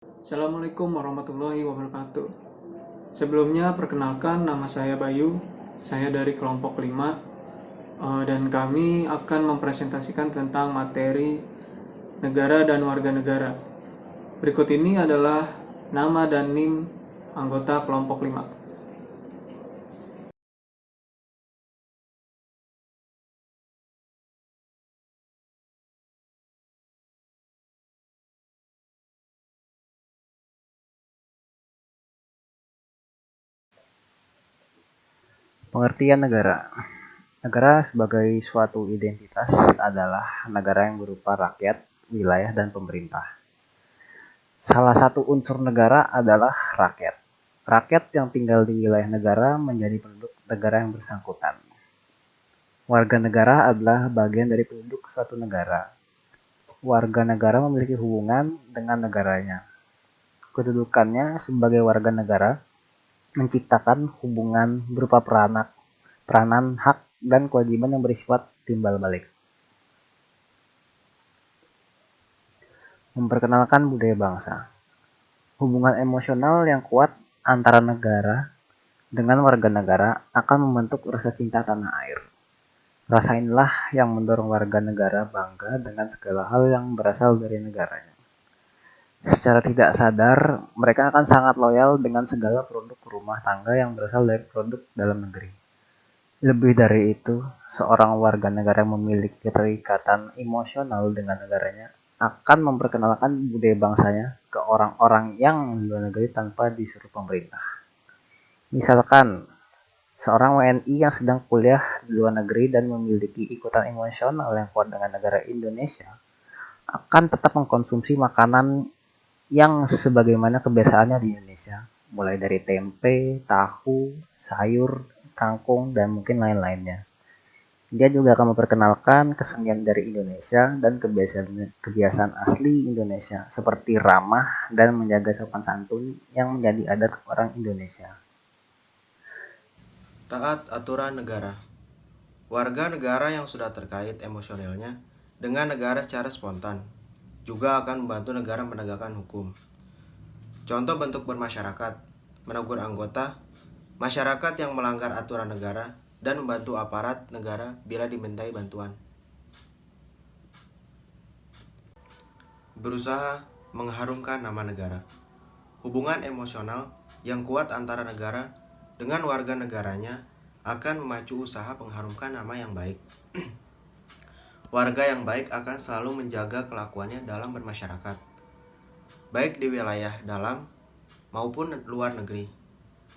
Assalamualaikum warahmatullahi wabarakatuh. Sebelumnya perkenalkan, nama saya Bayu. Saya dari kelompok 5 dan kami akan mempresentasikan tentang materi negara dan warga negara. Berikut ini adalah nama dan NIM anggota kelompok 5. Pengertian negara. Negara sebagai suatu identitas adalah negara yang berupa rakyat, wilayah, dan pemerintah. Salah satu unsur negara adalah rakyat. Rakyat yang tinggal di wilayah negara menjadi penduduk negara yang bersangkutan. Warga negara adalah bagian dari penduduk suatu negara. Warga negara memiliki hubungan dengan negaranya. Kedudukannya sebagai warga negara menciptakan hubungan berupa peranan, hak, dan kewajiban yang bersifat timbal balik. Memperkenalkan budaya bangsa. Hubungan emosional yang kuat antara negara dengan warga negara akan membentuk rasa cinta tanah air. Rasa inilah yang mendorong warga negara bangga dengan segala hal yang berasal dari negaranya. Secara tidak sadar, mereka akan sangat loyal dengan segala produk rumah tangga yang berasal dari produk dalam negeri. Lebih dari itu, seorang warga negara yang memiliki keterikatan emosional dengan negaranya akan memperkenalkan budaya bangsanya ke orang-orang yang di luar negeri tanpa disuruh pemerintah. Misalkan, seorang WNI yang sedang kuliah di luar negeri dan memiliki ikutan emosional yang kuat dengan negara Indonesia akan tetap mengkonsumsi makanan yang sebagaimana kebiasaannya di Indonesia, mulai dari tempe, tahu, sayur, kangkung, dan mungkin lain-lainnya. Dia juga akan memperkenalkan kesenian dari Indonesia dan kebiasaan asli Indonesia, seperti ramah dan menjaga sopan santun yang menjadi adat orang Indonesia. Taat aturan negara. Warga negara yang sudah terkait emosionalnya dengan negara secara spontan juga akan membantu negara menegakkan hukum. Contoh bentuk bermasyarakat, menegur anggota, masyarakat yang melanggar aturan negara, dan membantu aparat negara bila dimintai bantuan. Berusaha mengharumkan nama negara. Hubungan emosional yang kuat antara negara dengan warga negaranya akan memacu usaha mengharumkan nama yang baik. Warga yang baik akan selalu menjaga kelakuannya dalam bermasyarakat, baik di wilayah dalam maupun luar negeri.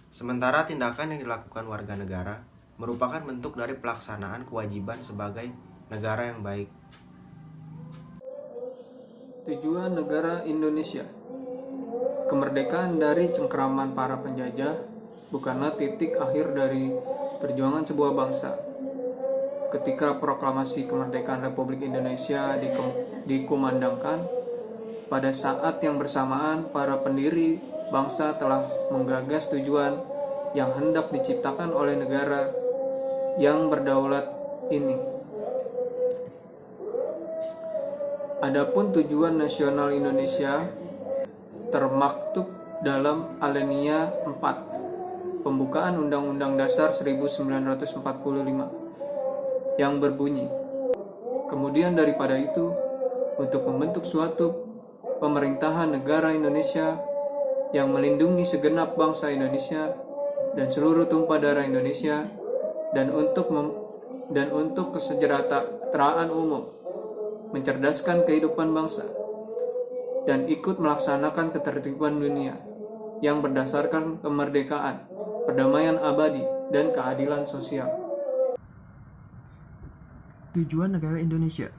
Sementara tindakan yang dilakukan warga negara merupakan bentuk dari pelaksanaan kewajiban sebagai negara yang baik. Tujuan negara Indonesia. Kemerdekaan dari cengkeraman para penjajah bukanlah titik akhir dari perjuangan sebuah bangsa. Ketika proklamasi kemerdekaan Republik Indonesia dikumandangkan, pada saat yang bersamaan para pendiri bangsa telah menggagas tujuan yang hendak diciptakan oleh negara yang berdaulat ini. Adapun tujuan nasional Indonesia termaktub dalam Alinea 4 Pembukaan Undang-Undang Dasar 1945 yang berbunyi, kemudian daripada itu, untuk membentuk suatu pemerintahan negara Indonesia yang melindungi segenap bangsa Indonesia dan seluruh tumpah darah Indonesia dan untuk kesejahteraan umum, mencerdaskan kehidupan bangsa dan ikut melaksanakan ketertiban dunia yang berdasarkan kemerdekaan, perdamaian abadi, dan keadilan sosial. Tujuan negara Indonesia.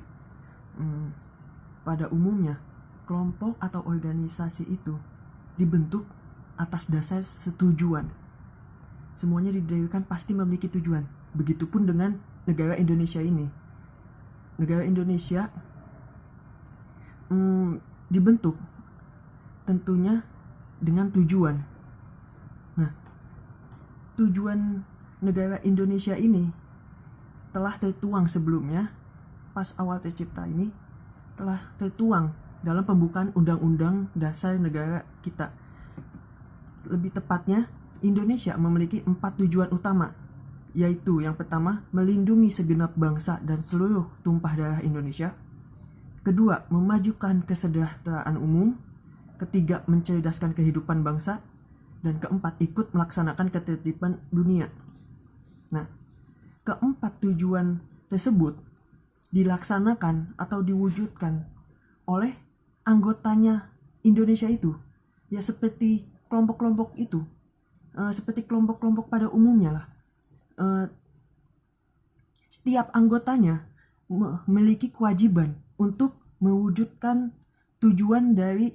Pada umumnya, kelompok atau organisasi itu dibentuk atas dasar setujuan. Semuanya didirikan pasti memiliki tujuan. Begitupun dengan negara Indonesia ini. Negara Indonesia dibentuk tentunya dengan tujuan. Nah, tujuan negara Indonesia ini telah tertuang sebelumnya, pas awal tercipta ini telah tertuang dalam pembukaan Undang-Undang Dasar Negara kita. Lebih tepatnya, Indonesia memiliki 4 tujuan utama, yaitu yang pertama, melindungi segenap bangsa dan seluruh tumpah darah Indonesia. Kedua, memajukan kesejahteraan umum. Ketiga, mencerdaskan kehidupan bangsa. Dan keempat, ikut melaksanakan ketertiban dunia. Nah, keempat tujuan tersebut dilaksanakan atau diwujudkan oleh anggotanya Indonesia itu, ya seperti kelompok-kelompok itu, seperti kelompok-kelompok pada umumnya lah. Setiap anggotanya memiliki kewajiban untuk mewujudkan tujuan dari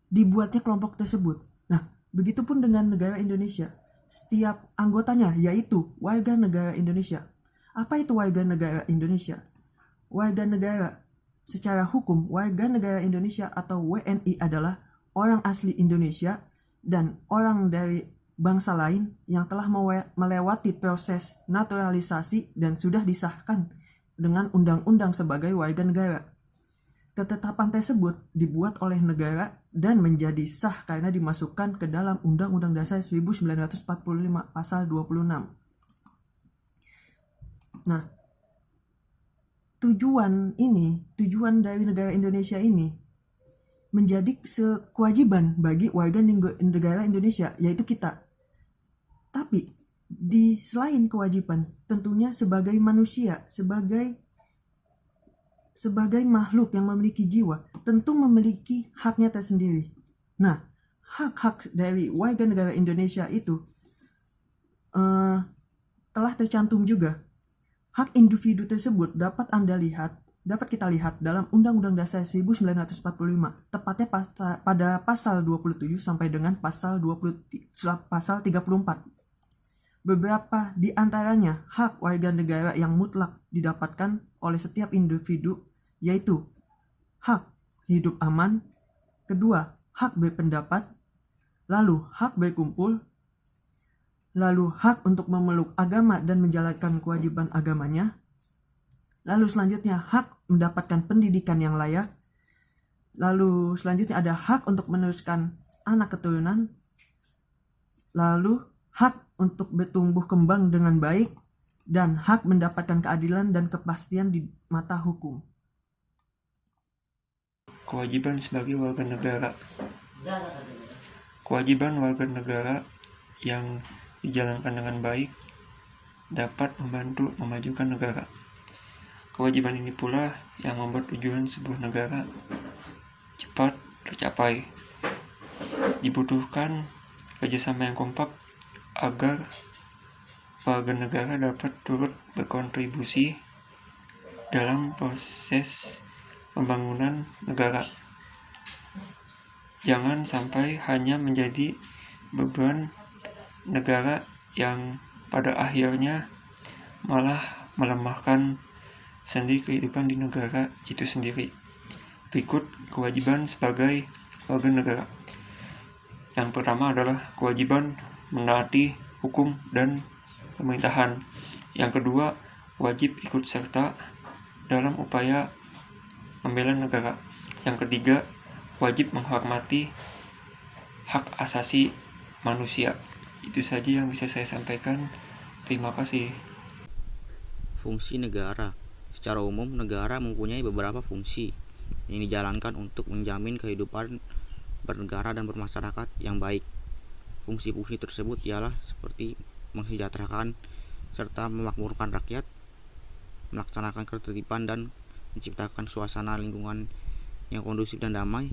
dibuatnya kelompok tersebut. Nah, begitupun dengan negara Indonesia. Setiap anggotanya, yaitu warga negara Indonesia. Apa itu warga negara Indonesia? Warga negara secara hukum, warga negara Indonesia atau WNI adalah orang asli Indonesia dan orang dari bangsa lain yang telah melewati proses naturalisasi dan sudah disahkan dengan undang-undang sebagai warga negara. Ketetapan tersebut dibuat oleh negara dan menjadi sah karena dimasukkan ke dalam Undang-Undang Dasar 1945 pasal 26. Nah, tujuan dari negara Indonesia ini menjadi kewajiban bagi warga negara Indonesia, yaitu kita. Tapi di selain kewajiban, tentunya sebagai manusia, sebagai makhluk yang memiliki jiwa, tentu memiliki haknya tersendiri. Nah, hak-hak dari warga negara Indonesia itu telah tercantum juga. Hak individu tersebut dapat kita lihat dalam Undang-Undang Dasar 1945, tepatnya pada pasal 27 sampai dengan pasal 34. Beberapa di antaranya hak warga negara yang mutlak didapatkan oleh setiap individu, yaitu hak hidup aman, kedua hak berpendapat, lalu hak berkumpul, lalu hak untuk memeluk agama dan menjalankan kewajiban agamanya, lalu selanjutnya hak mendapatkan pendidikan yang layak, lalu selanjutnya ada hak untuk meneruskan anak keturunan, lalu hak untuk bertumbuh kembang dengan baik, dan hak mendapatkan keadilan dan kepastian di mata hukum. Kewajiban sebagai warga negara. Kewajiban warga negara yang dijalankan dengan baik dapat membantu memajukan negara. Kewajiban ini pula yang membuat tujuan sebuah negara cepat tercapai. Dibutuhkan kerjasama yang kompak agar warga negara dapat turut berkontribusi dalam proses pembangunan negara. Jangan sampai hanya menjadi beban negara yang pada akhirnya malah melemahkan sendi kehidupan di negara itu sendiri. Berikut kewajiban sebagai warga negara. Yang pertama adalah kewajiban menaati hukum dan pemerintahan. Yang kedua, wajib ikut serta dalam upaya membela negara. Yang ketiga, wajib menghormati hak asasi manusia. Itu saja yang bisa saya sampaikan. Terima kasih. Fungsi negara. Secara umum, negara mempunyai beberapa fungsi yang dijalankan untuk menjamin kehidupan bernegara dan bermasyarakat yang baik. Fungsi-fungsi tersebut ialah seperti mensejahterakan serta memakmurkan rakyat, melaksanakan ketertiban dan menciptakan suasana lingkungan yang kondusif dan damai,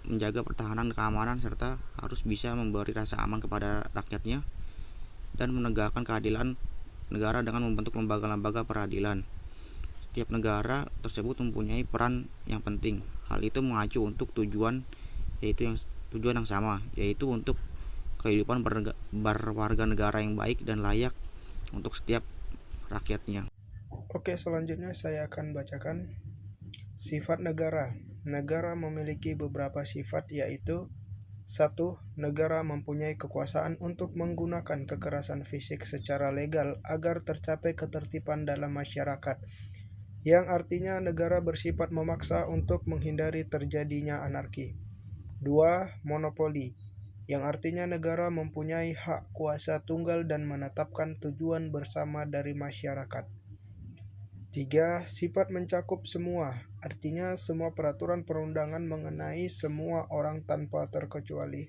menjaga pertahanan dan keamanan, serta harus bisa memberi rasa aman kepada rakyatnya, dan menegakkan keadilan negara dengan membentuk lembaga-lembaga peradilan. Setiap negara tersebut mempunyai peran yang penting. Hal itu mengacu untuk tujuan yang sama, yaitu untuk kehidupan berwarga negara yang baik dan layak untuk setiap rakyatnya. Oke, selanjutnya saya akan bacakan sifat negara. Negara memiliki beberapa sifat, yaitu 1. Negara mempunyai kekuasaan untuk menggunakan kekerasan fisik secara legal agar tercapai ketertiban dalam masyarakat. yang artinya negara bersifat memaksa untuk menghindari terjadinya anarki. 2. Monopoli, yang artinya negara mempunyai hak kuasa tunggal dan menetapkan tujuan bersama dari masyarakat. 3. Sifat mencakup semua, artinya semua peraturan perundangan mengenai semua orang tanpa terkecuali.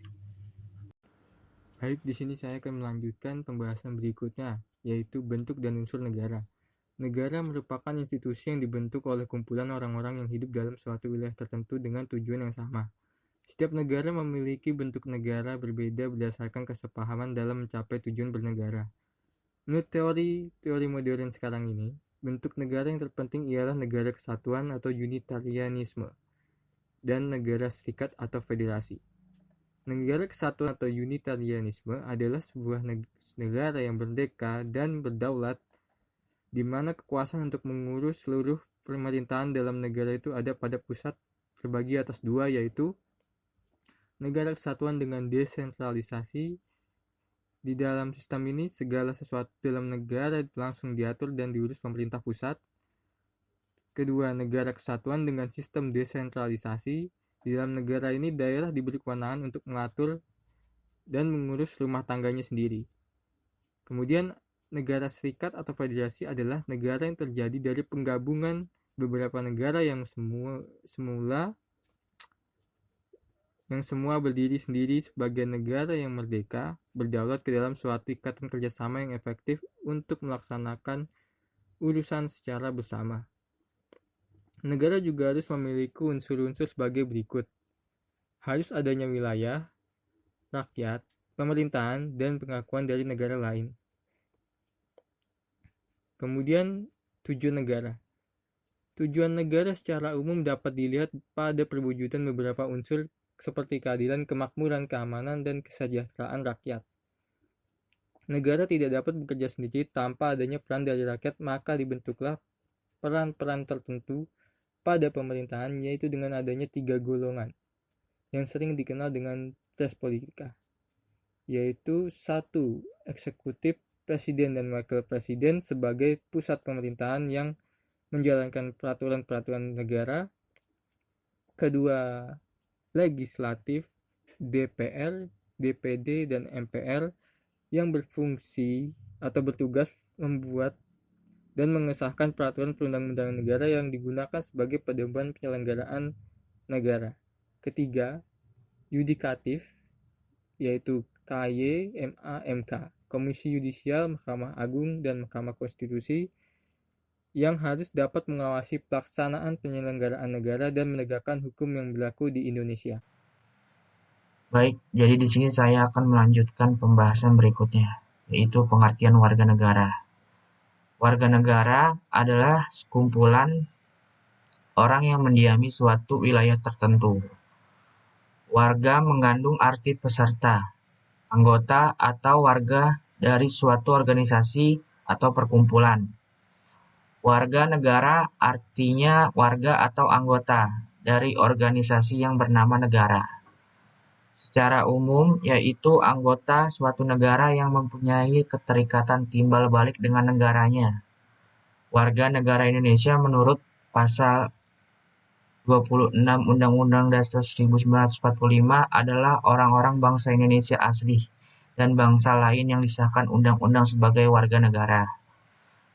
Baik, di sini saya akan melanjutkan pembahasan berikutnya, yaitu bentuk dan unsur negara. Negara merupakan institusi yang dibentuk oleh kumpulan orang-orang yang hidup dalam suatu wilayah tertentu dengan tujuan yang sama. Setiap negara memiliki bentuk negara berbeda berdasarkan kesepahaman dalam mencapai tujuan bernegara. Menurut teori modern sekarang ini, bentuk negara yang terpenting ialah negara kesatuan atau unitarianisme dan negara serikat atau federasi. Negara kesatuan atau unitarianisme adalah sebuah negara yang merdeka dan berdaulat, di mana kekuasaan untuk mengurus seluruh pemerintahan dalam negara itu ada pada pusat, terbagi atas dua, yaitu negara kesatuan dengan desentralisasi. Di dalam sistem ini, segala sesuatu dalam negara langsung diatur dan diurus pemerintah pusat. Kedua, negara kesatuan dengan sistem desentralisasi. Di dalam negara ini, daerah diberi kewenangan untuk mengatur dan mengurus rumah tangganya sendiri. Kemudian, negara serikat atau federasi adalah negara yang terjadi dari penggabungan beberapa negara yang semua berdiri sendiri sebagai negara yang merdeka, berdaulat ke dalam suatu ikatan kerjasama yang efektif untuk melaksanakan urusan secara bersama. Negara juga harus memiliki unsur-unsur sebagai berikut. Harus adanya wilayah, rakyat, pemerintahan, dan pengakuan dari negara lain. Kemudian, tujuan negara. Tujuan negara secara umum dapat dilihat pada perwujudan beberapa unsur seperti keadilan, kemakmuran, keamanan, dan kesejahteraan rakyat. Negara tidak dapat bekerja sendiri tanpa adanya peran dari rakyat, maka dibentuklah peran-peran tertentu pada pemerintahan, yaitu dengan adanya 3 golongan yang sering dikenal dengan res politika, yaitu 1. Eksekutif, presiden dan wakil presiden sebagai pusat pemerintahan yang menjalankan peraturan-peraturan negara. Kedua, legislatif, DPR, DPD, dan MPR yang berfungsi atau bertugas membuat dan mengesahkan peraturan perundang-undangan negara yang digunakan sebagai pedoman penyelenggaraan negara. Ketiga, yudikatif, yaitu KY, MA, MK, Komisi Yudisial, Mahkamah Agung, dan Mahkamah Konstitusi yang harus dapat mengawasi pelaksanaan penyelenggaraan negara dan menegakkan hukum yang berlaku di Indonesia. Baik, jadi di sini saya akan melanjutkan pembahasan berikutnya, yaitu pengertian warga negara. Warga negara adalah sekumpulan orang yang mendiami suatu wilayah tertentu. Warga mengandung arti peserta, anggota atau warga dari suatu organisasi atau perkumpulan. Warga negara artinya warga atau anggota dari organisasi yang bernama negara. Secara umum, yaitu anggota suatu negara yang mempunyai keterikatan timbal balik dengan negaranya. Warga negara Indonesia menurut pasal 26 Undang-Undang Dasar 1945 adalah orang-orang bangsa Indonesia asli dan bangsa lain yang disahkan undang-undang sebagai warga negara.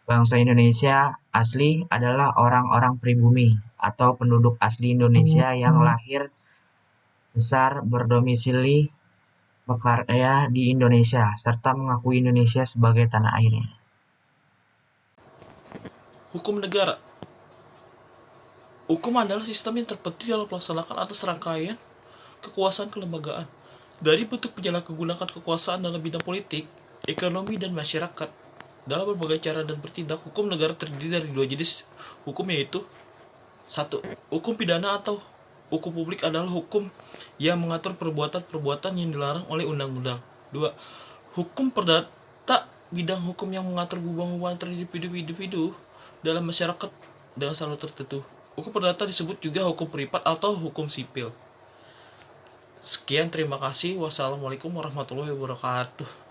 Bangsa Indonesia asli adalah orang-orang pribumi atau penduduk asli Indonesia yang lahir, besar, berdomisili, berkarya di Indonesia, serta mengakui Indonesia sebagai tanah airnya. Hukum negara. Hukum adalah sistem yang terpenting dalam melaksanakan atas rangkaian kekuasaan kelembagaan. Dari bentuk penyalahgunaan kekuasaan dalam bidang politik, ekonomi, dan masyarakat. Dalam berbagai cara dan bertindak, hukum negara terdiri dari 2 jenis hukum, yaitu 1. Hukum pidana atau hukum publik adalah hukum yang mengatur perbuatan-perbuatan yang dilarang oleh undang-undang. 2. Hukum perdata, bidang hukum yang mengatur hubungan antara individu-individu dalam masyarakat dengan standar tertentu. Hukum perdata disebut juga hukum privat atau hukum sipil. Sekian, terima kasih. Wassalamualaikum warahmatullahi wabarakatuh.